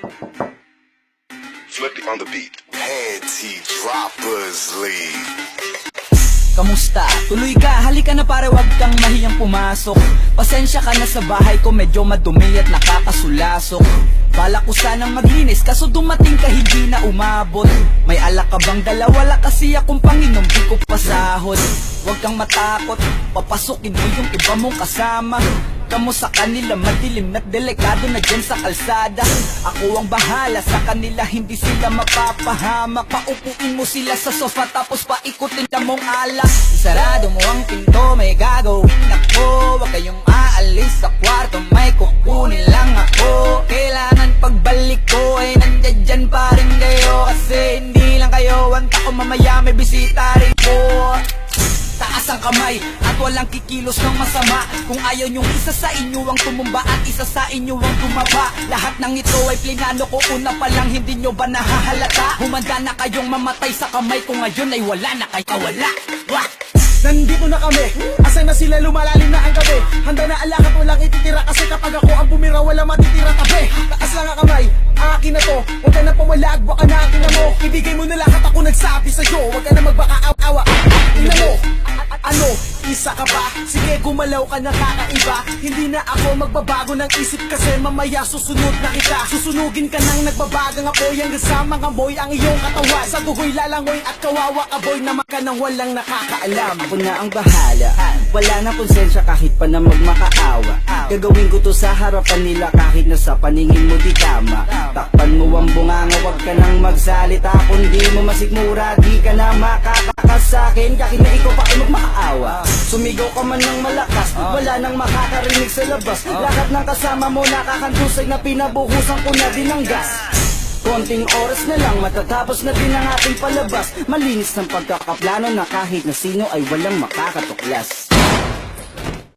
Flippy on the beat. Panty droppers league. Kamusta? Tuloy ka, halika na pare, wag kang mahiyang pumasok. Pasensya ka na sa bahay ko, medyo madumi at nakakasulasok. Bala ko sanang maglinis, kaso dumating ka hindi na umabot. May alak ka bang dala? Wala kasi akong panginom, di ko pasahod. Wag kang matakot, papasukin mo yung iba mong kasama. Kamu sa kanila madilim at delikado na dyan sa kalsada. Ako ang bahala sa kanila, hindi sila mapapahama. Paupuin mo sila sa sofa tapos paikutin na mong alak. Isarado mo ang pinto, may gagawin ako. Huwag kayong aalis sa kwarto, may kukunin lang ako. Kailangan pagbalik ko ay nandyan dyan pa rin kayo. Kasi hindi lang kayo, wanta ko mamaya may bisita rin po. Taas ang kamay at walang kikilos ng masama. Kung ayaw nyong isa sa inyo ang tumumba at isa sa inyo ang tumaba. Lahat ng ito ay plinano ko una pa lang, hindi nyo ba nahahalata? Humanda na kayong mamatay sa kamay ko ngayon ay wala na kayo kawala. Wah! Nandito na kami, asay na sila, lumalalim na ang gabi. Handa na alak at walang ititira, kasi kapag ako ang bumira wala matitira tabi. Taas lang ang kamay, akin na to. Huwag ka na pumalag, baka na akin na mo. Ibigay mo na lahat, ako nagsabi sa'yo. Huwag ka na magbaka-awa, ina mo. Ano, isa ka ba? Sige, gumalaw ka na kakaiba. Hindi na ako magbabago ng isip, kasi mamaya susunod na kita. Susunugin ka ng nagbabagang apoy, hanggang sa mga boy ang iyong katawan. Sa dugoy lalangoy at kawawa ka boy, naman ka ng walang nakakaalam. Ako na ang bahala, wala na konsensya kahit pa na magmakaawa. Gagawin ko to sa harapan nila kahit na sa paningin mo di tama. Takpan mo ang bunganga, wag ka nang magsalita. Kung di mo masigmura, di ka na makakakas sa'kin kahit na ikaw pa ay magmakaawa. Sumigaw ka man ng malakas, wala nang makakarinig sa labas. Lahat ng kasama mo nakakantusay na pinabuhusan ko na din ng gas. Konting oras na lang, matatapos na din ang ating palabas. Malinis ng pagkakaplano na kahit na sino ay walang makakatuklas.